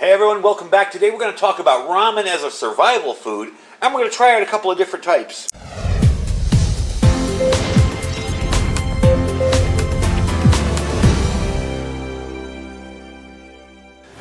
Hey everyone, welcome back. Today we're going to talk about ramen as a survival food, and we're going to try out a couple of different types.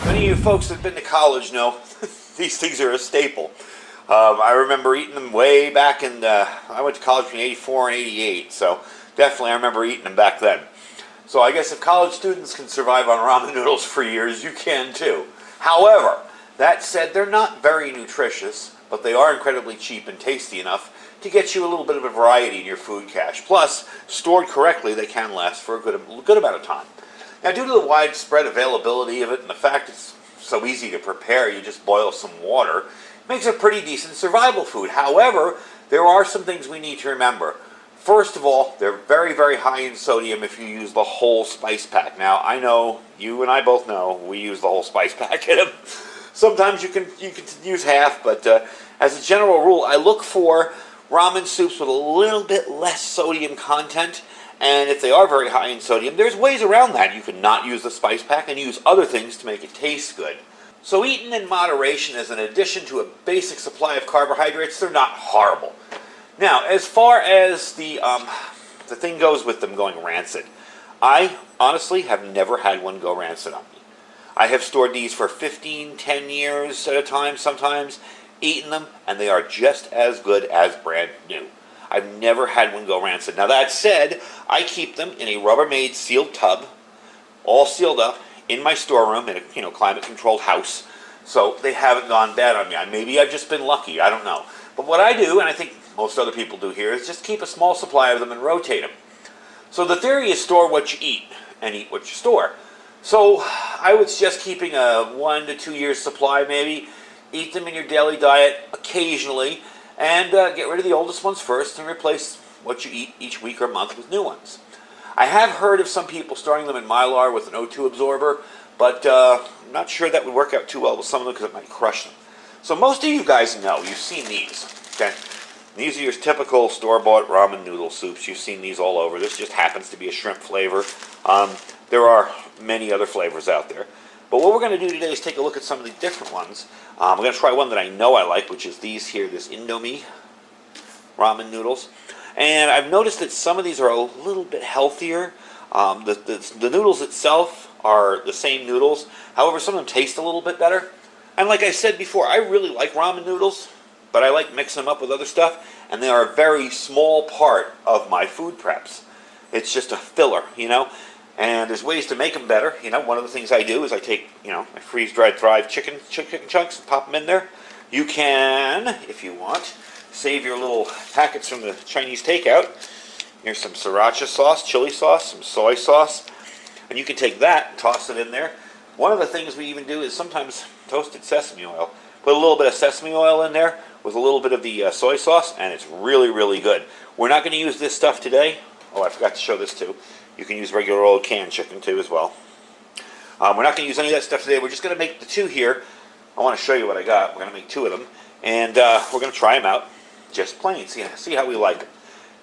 Many of you folks that have been to college know these things are a staple. I remember eating them way back in, I went to college between 84 and 88, so definitely I remember eating them back then. So I guess if college students can survive on ramen noodles for years, you can too. However, that said, they're not very nutritious, but they are incredibly cheap and tasty enough to get you a little bit of a variety in your food cache. Plus, stored correctly, they can last for a good amount of time. Now, due to the widespread availability of it and the fact it's so easy to prepare, you just boil some water, it makes a pretty decent survival food. However, there are some things we need to remember. First of all, they're very, very high in sodium if you use the whole spice pack. Now, I know, you and I both know, we use the whole spice pack in them. Sometimes you can use half, but as a general rule, I look for ramen soups with a little bit less sodium content. And if they are very high in sodium, there's ways around that. You can not use the spice pack and use other things to make it taste good. So eaten in moderation as an addition to a basic supply of carbohydrates, they're not horrible. Now, as far as the thing goes with them going rancid, I honestly have never had one go rancid on me. I have stored these for 15, 10 years at a time sometimes, eaten them, and they are just as good as brand new. I've never had one go rancid. Now that said, I keep them in a Rubbermaid sealed tub, all sealed up, in my storeroom in a climate-controlled house, so they haven't gone bad on me. Maybe I've just been lucky, I don't know. But what I do, and I think most other people do here, is just keep a small supply of them and rotate them. So the theory is store what you eat and eat what you store. So I would suggest keeping a 1 to 2 years supply maybe. Eat them in your daily diet occasionally, and get rid of the oldest ones first and replace what you eat each week or month with new ones. I have heard of some people storing them in Mylar with an O2 absorber, but I'm not sure that would work out too well with some of them because it might crush them. So most of you guys know, you've seen these. Okay? These are your typical store-bought ramen noodle soups. You've seen these all over. This just happens to be a shrimp flavor. There are many other flavors out there. But what we're going to do today is take a look at some of the different ones. We're going to try one that I know I like, which is these here, this Indomie ramen noodles. And I've noticed that some of these are a little bit healthier. The noodles itself are the same noodles. However, some of them taste a little bit better. And like I said before, I really like ramen noodles, but I like mixing them up with other stuff, and they are a very small part of my food preps. It's just a filler, and there's ways to make them better. One of the things I do is I take, my freeze-dried Thrive chicken chunks and pop them in there. You can, if you want, save your little packets from the Chinese takeout. Here's some sriracha sauce, chili sauce, some soy sauce, and you can take that, toss it in there. One of the things we even do is sometimes toasted sesame oil. Put a little bit of sesame oil in there with a little bit of the soy sauce, and it's really, really good. We're not going to use this stuff today. Oh, I forgot to show this too. You can use regular old canned chicken too as well. We're not going to use any of that stuff today. We're just going to make the two here. I want to show you what I got. We're going to make two of them, and we're going to try them out just plain. See how we like them.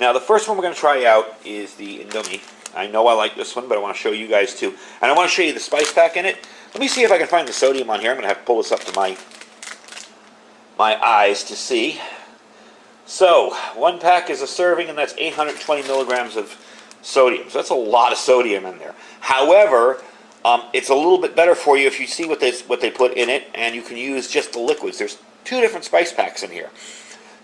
Now, the first one we're going to try out is the Indomie. I know I like this one, but I want to show you guys too. And I want to show you the spice pack in it. Let me see if I can find the sodium on here. I'm going to have to pull this up to my eyes to see. So, one pack is a serving, and that's 820 milligrams of sodium. So that's a lot of sodium in there. However, it's a little bit better for you if you see what they put in it, and you can use just the liquids. There's two different spice packs in here.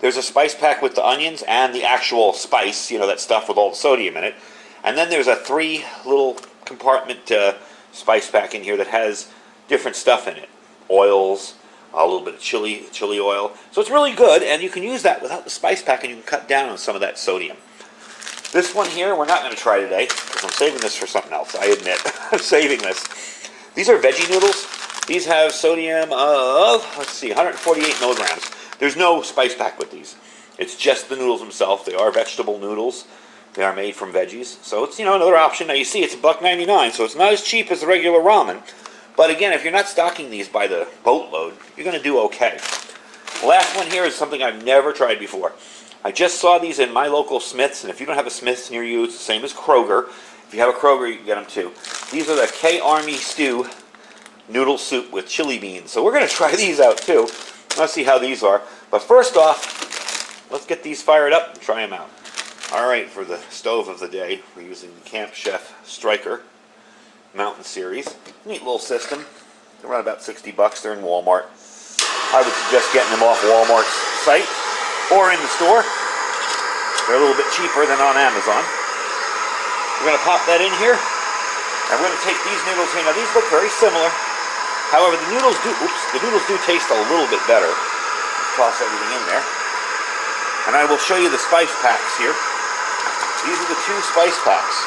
There's a spice pack with the onions and the actual spice, that stuff with all the sodium in it. And then there's a 3 little compartment spice pack in here that has different stuff in it. Oils, a little bit of chili oil. So it's really good, and you can use that without the spice pack, and you can cut down on some of that sodium. This one here, we're not going to try today, because I'm saving this for something else, I admit. I'm saving this. These are Veggie Noodles. These have sodium of, 148 milligrams. There's no spice pack with these. It's just the noodles themselves. They are vegetable noodles. They are made from veggies. So it's, another option. Now you see it's $1.99, so it's not as cheap as the regular ramen. But again, if you're not stocking these by the boatload, you're going to do okay. The last one here is something I've never tried before. I just saw these in my local Smith's, and if you don't have a Smith's near you, it's the same as Kroger. If you have a Kroger, you can get them too. These are the K-Army Stew noodle soup with chili beans. So we're going to try these out too. Let's see how these are. But first off, let's get these fired up and try them out. Alright, for the stove of the day, we're using the Camp Chef Striker Mountain Series. Neat little system. They're around about 60 bucks. They're in Walmart. I would suggest getting them off Walmart's site or in the store. They're a little bit cheaper than on Amazon. We're going to pop that in here. And we're going to take these noodles here. Now these look very similar. However, the noodles do taste a little bit better. Let's toss everything in there. And I will show you the spice packs here. These are the 2 spice packs.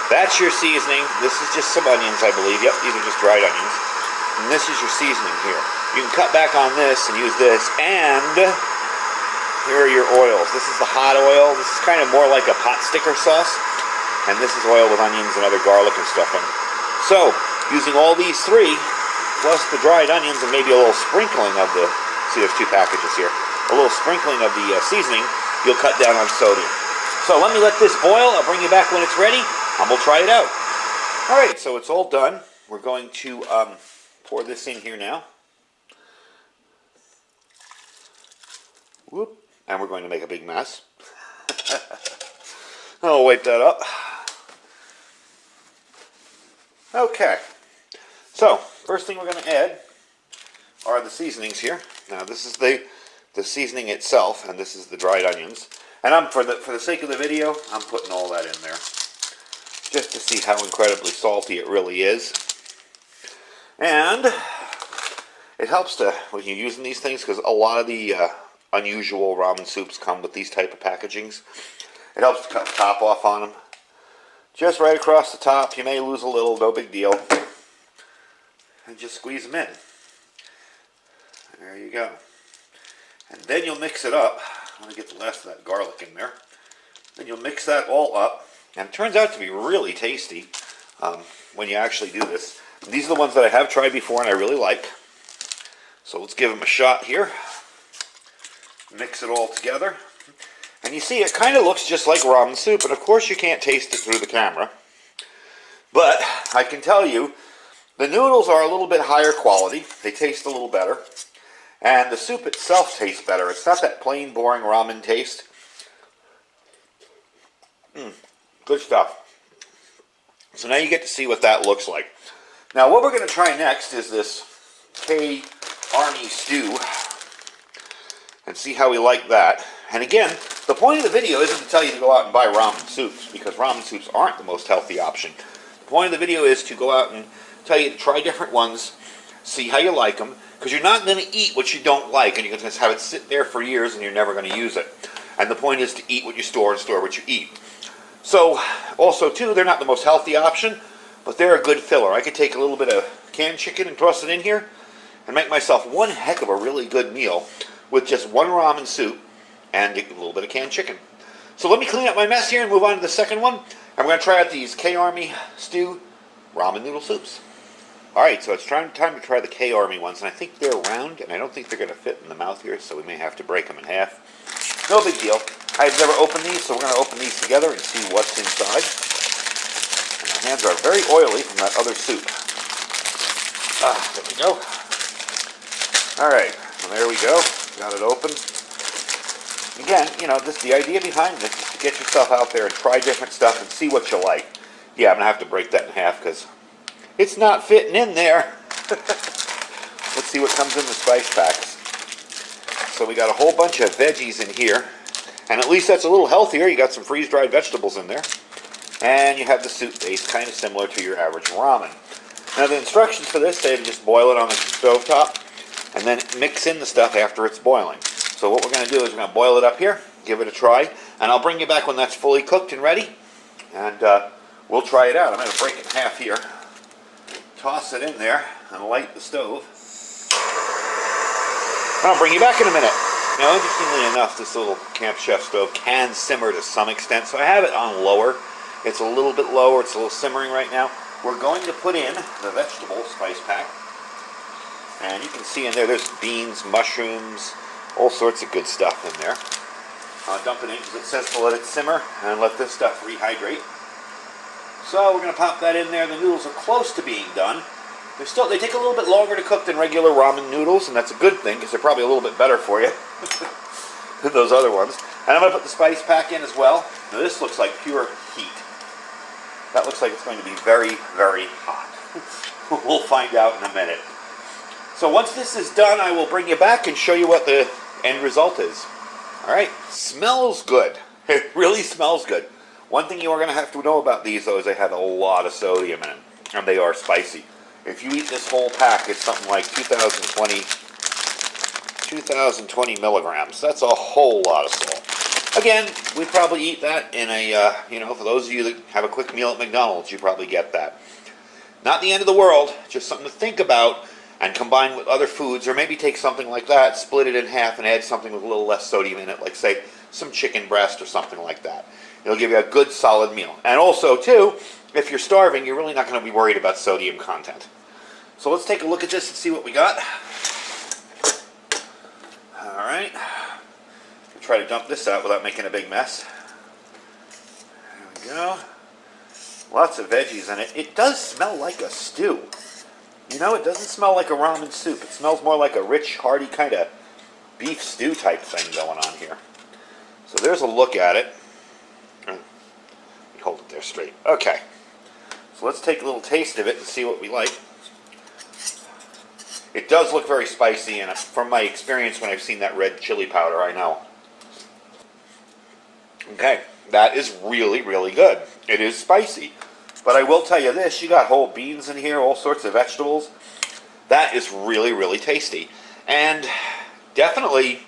That's your seasoning. This is just some onions, I believe. Yep, these are just dried onions. And this is your seasoning here. You can cut back on this and use this. And here are your oils. This is the hot oil. This is kind of more like a pot sticker sauce. And this is oil with onions and other garlic and stuff in it. So, using all these 3, plus the dried onions and maybe a little sprinkling of the, see there's 2 packages here, a little sprinkling of the seasoning, you'll cut down on sodium. So let me let this boil. I'll bring you back when it's ready, and we'll try it out. All right, so it's all done. We're going to pour this in here now. Whoop. And we're going to make a big mess. I'll wipe that up. Okay. So, first thing we're going to add are the seasonings here. Now, this is the seasoning itself, and this is the dried onions. And for the sake of the video, I'm putting all that in there, just to see how incredibly salty it really is. And it helps to, when you're using these things, because a lot of the unusual ramen soups come with these type of packagings. It helps to cut the top off on them. Just right across the top. You may lose a little, no big deal. And just squeeze them in. There you go. And then you'll mix it up. I'm going to get the last of that garlic in there. Then you'll mix that all up. And it turns out to be really tasty when you actually do this. And these are the ones that I have tried before and I really like. So let's give them a shot here. Mix it all together. And you see, it kind of looks just like ramen soup. And of course you can't taste it through the camera. But I can tell you, the noodles are a little bit higher quality. They taste a little better. And the soup itself tastes better. It's not that plain, boring ramen taste. Good stuff. So now you get to see what that looks like. Now what we're going to try next is this K-Army stew. And see how we like that. And again, the point of the video isn't to tell you to go out and buy ramen soups, because ramen soups aren't the most healthy option. The point of the video is to go out and tell you to try different ones, see how you like them, because you're not going to eat what you don't like, and you're going to have it sit there for years and you're never going to use it. And the point is to eat what you store and store what you eat. So, also too, they're not the most healthy option, but they're a good filler. I could take a little bit of canned chicken and toss it in here, and make myself one heck of a really good meal with just one ramen soup and a little bit of canned chicken. So let me clean up my mess here and move on to the second one. And we're going to try out these K-Army stew ramen noodle soups. Alright, so it's time to try the K-Army ones. And I think they're round, and I don't think they're going to fit in the mouth here, so we may have to break them in half. No big deal. I've never opened these, so we're going to open these together and see what's inside. And my hands are very oily from that other soup. There we go. Alright, well, there we go. Got it open. Again, you know, the idea behind this is to get yourself out there and try different stuff and see what you like. Yeah, I'm going to have to break that in half because it's not fitting in there. Let's see what comes in the spice packs. So we got a whole bunch of veggies in here. And at least that's a little healthier. You got some freeze-dried vegetables in there. And you have the soup base, kind of similar to your average ramen. Now the instructions for this say to just boil it on the stovetop and then mix in the stuff after it's boiling. So what we're going to do is we're going to boil it up here, give it a try, and I'll bring you back when that's fully cooked and ready, and we'll try it out. I'm going to break it in half here, toss it in there, and light the stove. And I'll bring you back in a minute. Now, interestingly enough, this little Camp Chef stove can simmer to some extent, so I have it on lower. It's a little bit lower, it's a little simmering right now. We're going to put in the vegetable spice pack, and you can see in there, there's beans, mushrooms, all sorts of good stuff in there. I'll dump it in because it says to let it simmer and let this stuff rehydrate. So we're going to pop that in there. The noodles are close to being done. They take a little bit longer to cook than regular ramen noodles, and that's a good thing because they're probably a little bit better for you than those other ones. And I'm going to put the spice pack in as well. Now this looks like pure heat. That looks like it's going to be very, very hot. We'll find out in a minute. So once this is done, I will bring you back and show you what the end result is. All right, smells good. It really smells good. One thing you are going to have to know about these, though, is they have a lot of sodium in them, and they are spicy. If you eat this whole pack, it's something like 2,020 milligrams. That's a whole lot of salt. Again, we'd probably eat that in a, for those of you that have a quick meal at McDonald's, you probably get that. Not the end of the world, just something to think about and combine with other foods, or maybe take something like that, split it in half and add something with a little less sodium in it, like say some chicken breast or something like that. It'll give you a good solid meal. And also too, if you're starving, you're really not going to be worried about sodium content. So let's take a look at this and see what we got. Alright. Try to dump this out without making a big mess. There we go. Lots of veggies in it. It does smell like a stew. You know, it doesn't smell like a ramen soup. It smells more like a rich, hearty kind of beef stew type thing going on here. So there's a look at it. Hold it there straight. Okay. So let's take a little taste of it and see what we like. It does look very spicy, and from my experience when I've seen that red chili powder, I know. Okay, that is really, really good. It is spicy. But I will tell you this, you got whole beans in here, all sorts of vegetables. That is really, really tasty. And definitely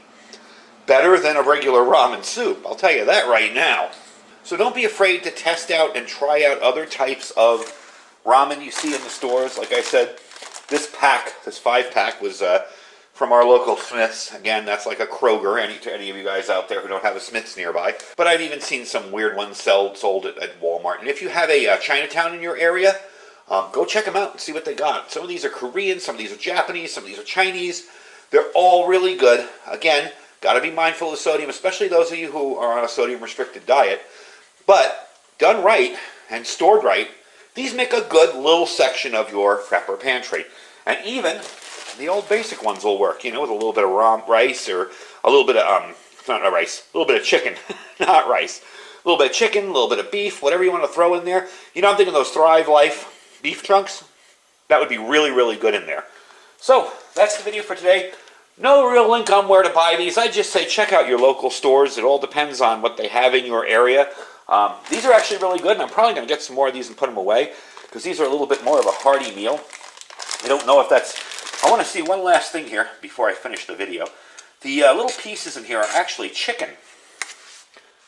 better than a regular ramen soup. I'll tell you that right now. So don't be afraid to test out and try out other types of ramen you see in the stores. Like I said, this 5-pack was from our local Smith's. Again, that's like a Kroger, to any of you guys out there who don't have a Smith's nearby. But I've even seen some weird ones sold at Walmart. And if you have a Chinatown in your area, go check them out and see what they got. Some of these are Korean, some of these are Japanese, some of these are Chinese. They're all really good. Again, got to be mindful of sodium, especially those of you who are on a sodium-restricted diet. But done right and stored right, these make a good little section of your prepper pantry. And even the old basic ones will work, with a little bit of rice or a little bit of, not rice, a little bit of chicken, not rice. A little bit of chicken, a little bit of beef, whatever you want to throw in there. I'm thinking those Thrive Life beef chunks. That would be really, really good in there. So, that's the video for today. No real link on where to buy these. I just say check out your local stores. It all depends on what they have in your area. These are actually really good, and I'm probably going to get some more of these and put them away, because these are a little bit more of a hearty meal. I don't know if that's... I want to see one last thing here before I finish the video. The little pieces in here are actually chicken.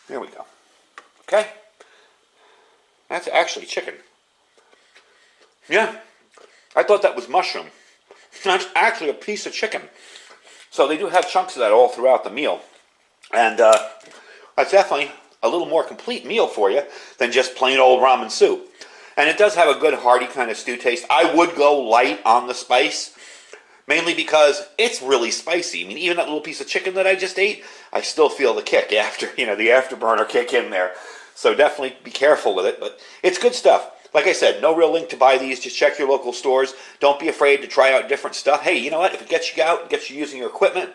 There we go. Okay? That's actually chicken. Yeah. I thought that was mushroom. That's actually a piece of chicken. So they do have chunks of that all throughout the meal. And that's definitely a little more complete meal for you than just plain old ramen soup. And it does have a good hearty kind of stew taste. I would go light on the spice, mainly because it's really spicy. I mean, even that little piece of chicken that I just ate, I still feel the kick after, the afterburner kick in there. So definitely be careful with it, but it's good stuff. Like I said, no real link to buy these. Just check your local stores. Don't be afraid to try out different stuff. Hey, you know what? If it gets you out, gets you using your equipment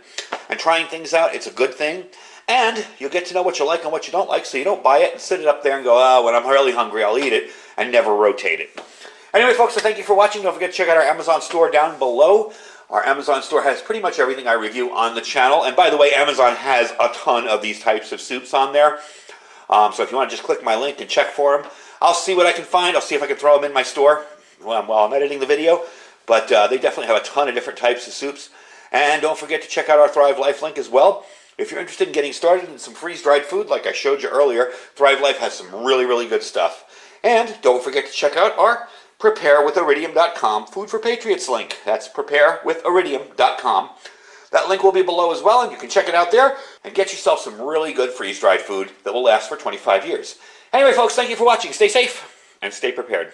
and trying things out, it's a good thing. And you'll get to know what you like and what you don't like, so you don't buy it and sit it up there and go, when I'm really hungry, I'll eat it, and never rotate it. Anyway, folks, so thank you for watching. Don't forget to check out our Amazon store down below. Our Amazon store has pretty much everything I review on the channel. And by the way, Amazon has a ton of these types of soups on there. So if you want to just click my link and check for them, I'll see what I can find. I'll see if I can throw them in my store while I'm editing the video. But they definitely have a ton of different types of soups. And don't forget to check out our Thrive Life link as well. If you're interested in getting started in some freeze-dried food, like I showed you earlier, Thrive Life has some really, really good stuff. And don't forget to check out our preparewithiridium.com Food for Patriots link. That's preparewithiridium.com. That link will be below as well, and you can check it out there and get yourself some really good freeze-dried food that will last for 25 years. Anyway, folks, thank you for watching. Stay safe and stay prepared.